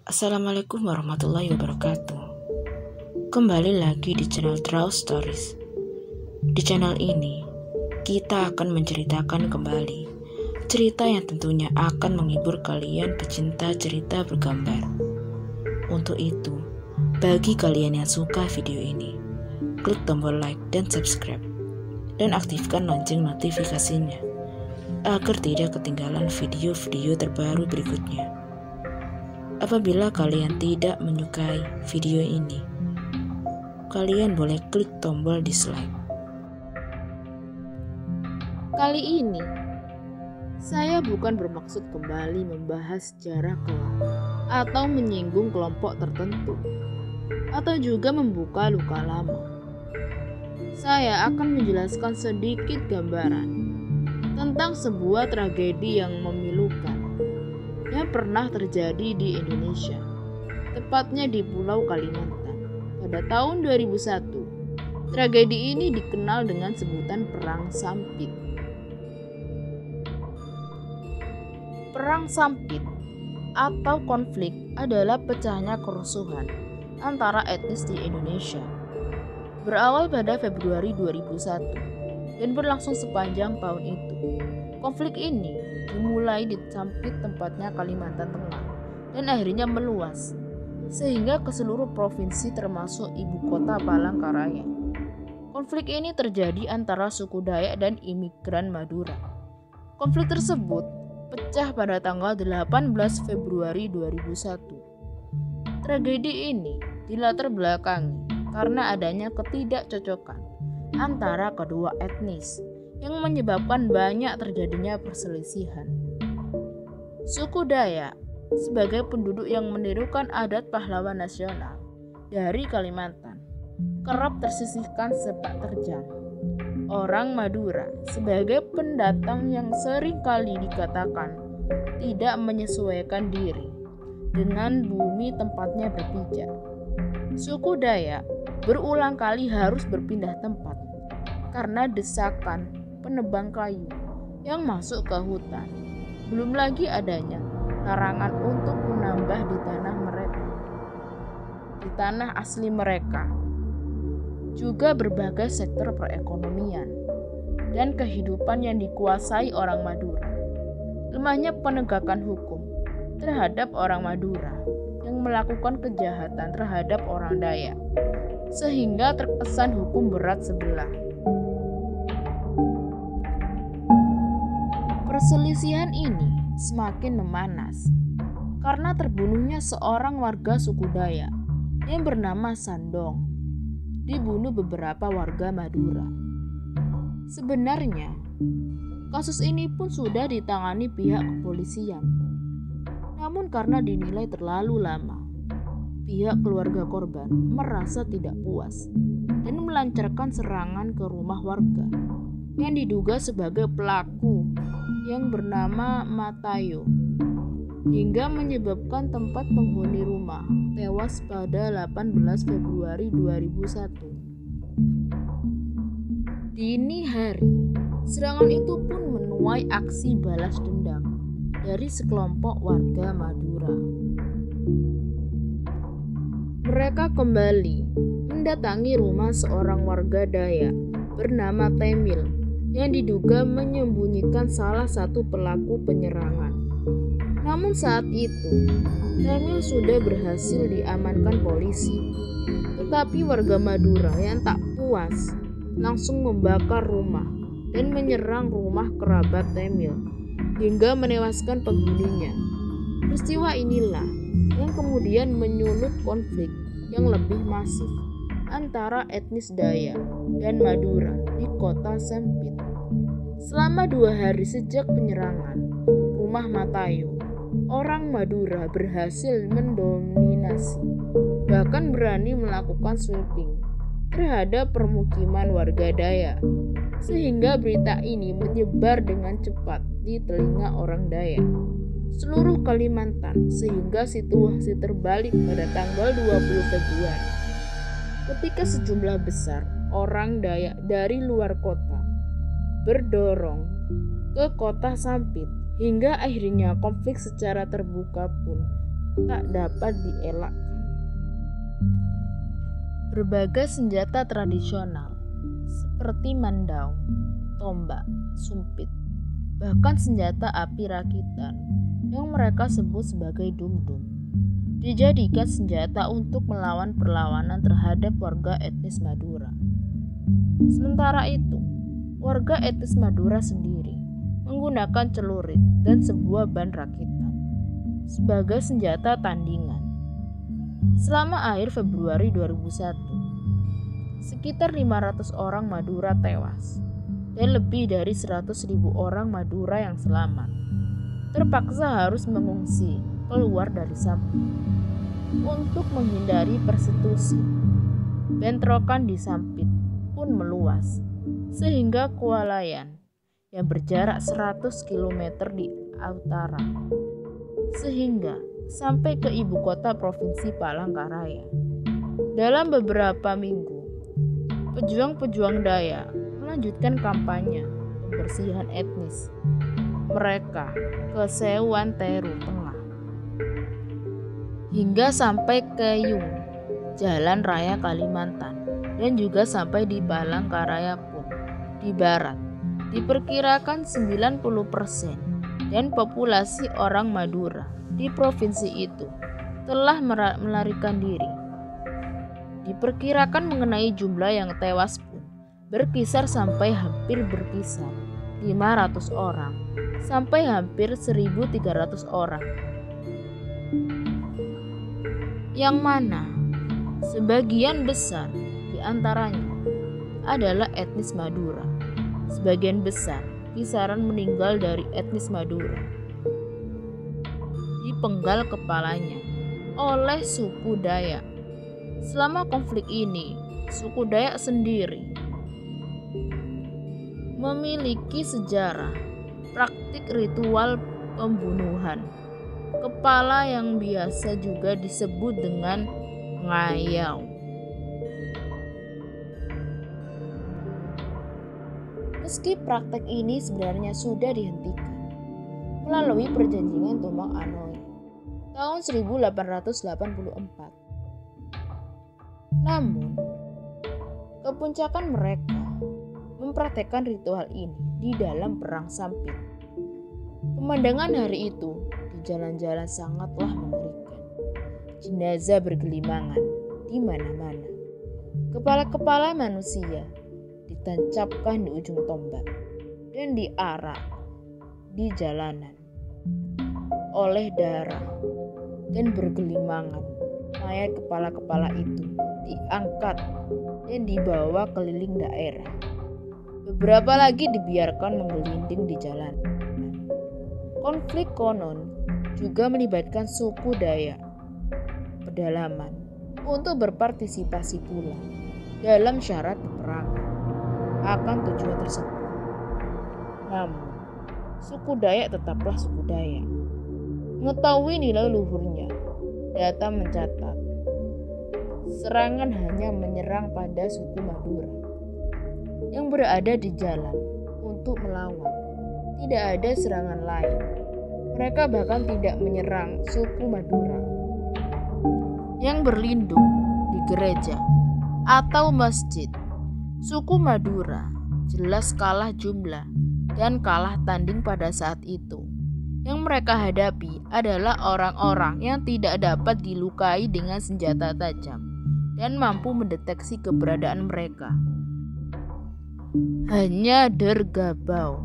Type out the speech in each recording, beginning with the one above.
Assalamualaikum warahmatullahi wabarakatuh. Kembali lagi di channel Draw Stories. Di channel ini, kita akan menceritakan kembali cerita yang tentunya akan menghibur kalian pecinta cerita bergambar. Untuk itu, bagi kalian yang suka video ini, klik tombol like dan subscribe, dan aktifkan lonceng notifikasinya, agar tidak ketinggalan video-video terbaru berikutnya. Apabila kalian tidak menyukai video ini, kalian boleh klik tombol dislike. Kali ini, saya bukan bermaksud kembali membahas sejarah kelam atau menyinggung kelompok tertentu, atau juga membuka luka lama. Saya akan menjelaskan sedikit gambaran tentang sebuah tragedi yang memilukan yang pernah terjadi di Indonesia, tepatnya di Pulau Kalimantan. Pada tahun 2001, tragedi ini dikenal dengan sebutan Perang Sampit. Perang Sampit atau konflik adalah pecahnya kerusuhan antara etnis di Indonesia. Berawal pada Februari 2001 dan berlangsung sepanjang tahun itu. Konflik ini dimulai di Sampit, tempatnya Kalimantan Tengah, dan akhirnya meluas sehingga ke seluruh provinsi termasuk ibu kota Palangkaraya. Konflik ini terjadi antara suku Dayak dan imigran Madura. Konflik tersebut pecah pada tanggal 18 Februari 2001. Tragedi ini dilatar belakangi karena adanya ketidakcocokan antara kedua etnis yang menyebabkan banyak terjadinya perselisihan. Suku Dayak sebagai penduduk yang menirukan adat pahlawan nasional dari Kalimantan kerap tersisihkan sepak terjang. Orang Madura sebagai pendatang yang sering kali dikatakan tidak menyesuaikan diri dengan bumi tempatnya berpijak. Suku Dayak berulang kali harus berpindah tempat karena desakan penebang kayu yang masuk ke hutan. Belum lagi adanya larangan untuk menambah di tanah mereka, di tanah asli mereka. Juga berbagai sektor perekonomian dan kehidupan yang dikuasai orang Madura. Lemahnya penegakan hukum terhadap orang Madura yang melakukan kejahatan terhadap orang Dayak, sehingga terkesan hukum berat sebelah. Perselisihan ini semakin memanas karena terbunuhnya seorang warga suku Dayak yang bernama Sandong, dibunuh beberapa warga Madura. Sebenarnya, kasus ini pun sudah ditangani pihak kepolisian. Namun karena dinilai terlalu lama, pihak keluarga korban merasa tidak puas dan melancarkan serangan ke rumah warga yang diduga sebagai pelaku yang bernama Matayo, hingga menyebabkan tempat penghuni rumah tewas pada 18 Februari 2001. Dini hari, serangan itu pun menuai aksi balas dendam dari sekelompok warga Madura. Mereka kembali mendatangi rumah seorang warga Dayak bernama Temil yang diduga menyembunyikan salah satu pelaku penyerangan. Namun saat itu, Temil sudah berhasil diamankan polisi. Tetapi warga Madura yang tak puas langsung membakar rumah dan menyerang rumah kerabat Temil hingga menewaskan penghuninya. Peristiwa inilah yang kemudian menyulut konflik yang lebih masif antara etnis Dayak dan Madura di kota Sampit. Selama 2 hari sejak penyerangan rumah Matayo, orang Madura berhasil mendominasi, bahkan berani melakukan sweeping terhadap permukiman warga Dayak, sehingga berita ini menyebar dengan cepat di telinga orang Dayak seluruh Kalimantan, sehingga situasi terbalik pada tanggal 20 Februari ketika sejumlah besar orang Dayak dari luar kota berdorong ke kota Sampit, hingga akhirnya konflik secara terbuka pun tak dapat dielakkan. Berbagai senjata tradisional seperti mandau, tombak, sumpit, bahkan senjata api rakitan yang mereka sebut sebagai dum-dum dijadikan senjata untuk melawan perlawanan terhadap warga etnis Madura. Sementara itu, warga etnis Madura sendiri menggunakan celurit dan sebuah ban rakitan sebagai senjata tandingan. Selama akhir Februari 2001, sekitar 500 orang Madura tewas dan lebih dari 100.000 orang Madura yang selamat terpaksa harus mengungsi keluar dari Sampit untuk menghindari persekusi. Bentrokan di Sampit pun meluas sehingga Kualayan yang berjarak 100 km di utara sehingga sampai ke ibu kota provinsi Palangkaraya. Dalam beberapa minggu, pejuang-pejuang Dayak melanjutkan kampanye pembersihan etnis mereka ke Sewantero Tengah hingga sampai ke Yung, Jalan Raya Kalimantan, dan juga sampai di Palangkaraya pun di barat. Diperkirakan 90% dan populasi orang Madura di provinsi itu telah melarikan diri. Diperkirakan mengenai jumlah yang tewas pun berkisar 500 orang sampai hampir 1.300 orang. Yang mana sebagian besar di antaranya adalah etnis Madura. Sebagian besar kisaran meninggal dari etnis Madura dipenggal kepalanya oleh suku Dayak. Selama konflik ini, suku Dayak sendiri memiliki sejarah praktik ritual pembunuhan kepala yang biasa juga disebut dengan ngayau. Meski praktek ini sebenarnya sudah dihentikan melalui perjanjian Tumbang Anoy tahun 1884. Namun, kepuncakan mereka mempraktekkan ritual ini di dalam Perang Sampit. Pemandangan hari itu di jalan-jalan sangatlah mengerikan. Jenazah bergelimangan di mana-mana. Kepala-kepala manusia ditancapkan di ujung tombak dan diarak di jalanan oleh darah, dan bergelimangan mayat kepala-kepala itu diangkat dan dibawa keliling daerah. Beberapa lagi dibiarkan menggelinding di jalan. Konflik konon juga melibatkan suku Dayak pedalaman untuk berpartisipasi pula dalam syarat peperangan akan tujuan tersebut. Namun, suku Dayak tetaplah suku Dayak. Mengetahui nilai luhurnya, data mencatat serangan hanya menyerang pada suku Madura yang berada di jalan untuk melawan. Tidak ada serangan lain. Mereka bahkan tidak menyerang suku Madura yang berlindung di gereja atau masjid. Suku Madura jelas kalah jumlah dan kalah tanding pada saat itu. Yang mereka hadapi adalah orang-orang yang tidak dapat dilukai dengan senjata tajam dan mampu mendeteksi keberadaan mereka. Hanya dergabau.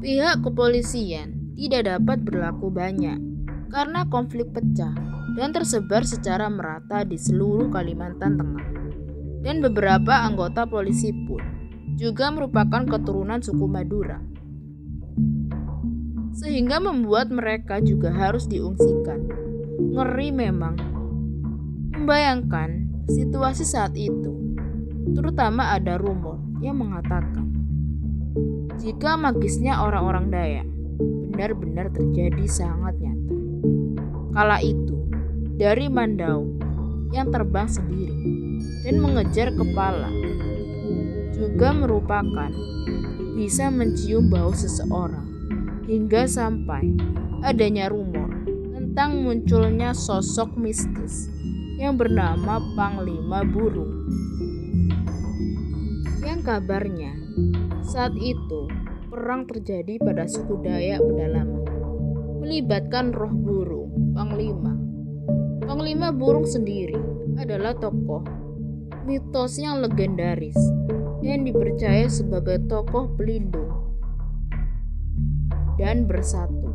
Pihak kepolisian tidak dapat berlaku banyak karena konflik pecah dan tersebar secara merata di seluruh Kalimantan Tengah. Dan beberapa anggota polisi pun juga merupakan keturunan suku Madura, sehingga membuat mereka juga harus diungsikan. Ngeri memang membayangkan situasi saat itu, terutama ada rumor yang mengatakan jika magisnya orang-orang Dayak benar-benar terjadi sangat nyata. Kala itu, dari Mandau yang terbang sendiri dan mengejar kepala juga merupakan bisa mencium bau seseorang hingga sampai adanya rumor tentang munculnya sosok mistis yang bernama Panglima Burung. Yang kabarnya saat itu perang terjadi pada suku Dayak pedalaman, melibatkan roh burung Panglima. Panglima Burung sendiri adalah tokoh mitos yang legendaris yang dipercaya sebagai tokoh pelindung dan bersatu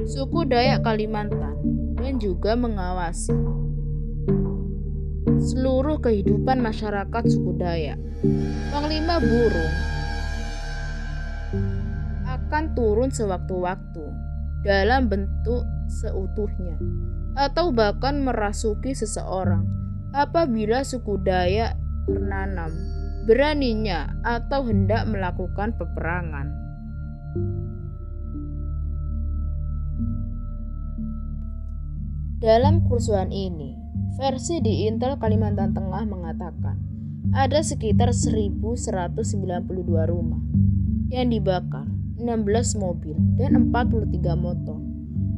suku Dayak Kalimantan dan juga mengawasi seluruh kehidupan masyarakat suku Dayak. Panglima Burung akan turun sewaktu-waktu dalam bentuk seutuhnya atau bahkan merasuki seseorang apabila suku Dayak ternanam beraninya atau hendak melakukan peperangan. Dalam kerusuhan ini, versi di Intel Kalimantan Tengah mengatakan ada sekitar 1.192 rumah yang dibakar, 16 mobil, dan 43 motor.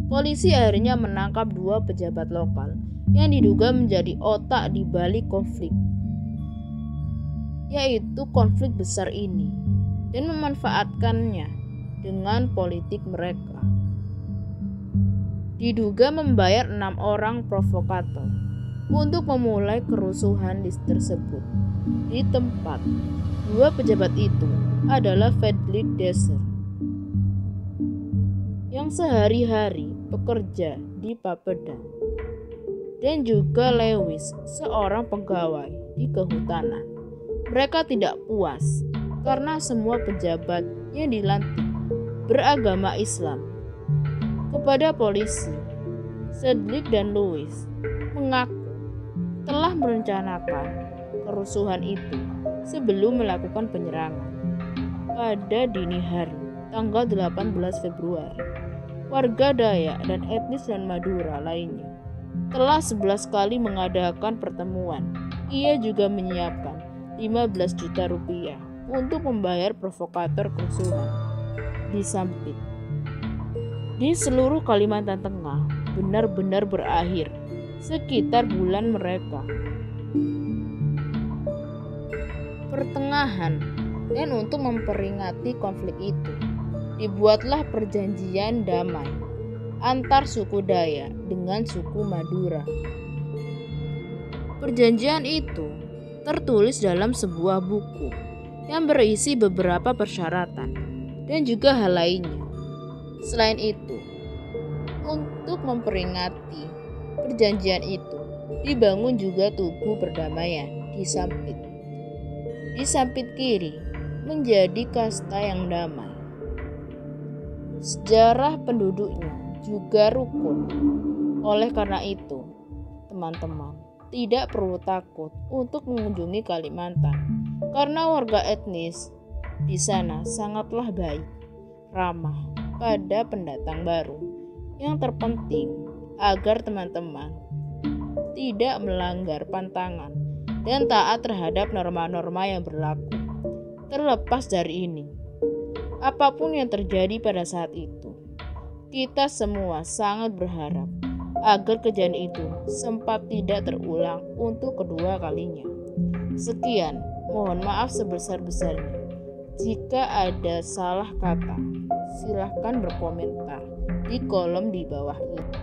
Polisi akhirnya menangkap 2 pejabat lokal yang diduga menjadi otak di balik konflik, yaitu konflik besar ini, dan memanfaatkannya dengan politik mereka. Diduga membayar 6 orang provokator untuk memulai kerusuhan tersebut. Di tempat 2 pejabat itu adalah Fredrik Deser yang sehari-hari bekerja di Papeda dan juga Lewis, seorang pegawai di kehutanan. Mereka tidak puas karena semua pejabat yang dilantik beragama Islam. Kepada polisi, Cedric dan Lewis mengaku telah merencanakan kerusuhan itu sebelum melakukan penyerangan. Pada dini hari tanggal 18 Februari, warga Dayak dan etnis dan Madura lainnya telah 11 kali mengadakan pertemuan. Ia juga menyiapkan 15 juta rupiah untuk membayar provokator kerusuhan di Sampit. Di seluruh Kalimantan Tengah benar-benar berakhir sekitar bulan mereka pertengahan, dan untuk memperingati konflik itu dibuatlah perjanjian damai antar suku Dayak dengan suku Madura. Perjanjian itu tertulis dalam sebuah buku yang berisi beberapa persyaratan dan juga hal lainnya. Selain itu, untuk memperingati perjanjian itu dibangun juga tugu perdamaian di Sampit. Di Sampit kiri menjadi kasta yang damai. Sejarah penduduknya juga rukun. Oleh karena itu, teman-teman tidak perlu takut untuk mengunjungi Kalimantan karena warga etnis di sana sangatlah baik, ramah pada pendatang baru. Yang terpenting agar teman-teman tidak melanggar pantangan dan taat terhadap norma-norma yang berlaku. Terlepas dari ini, apapun yang terjadi pada saat itu, kita semua sangat berharap agar kejadian itu sempat tidak terulang untuk kedua kalinya. Sekian, mohon maaf sebesar-besarnya. Jika ada salah kata, silahkan berkomentar di kolom di bawah ini.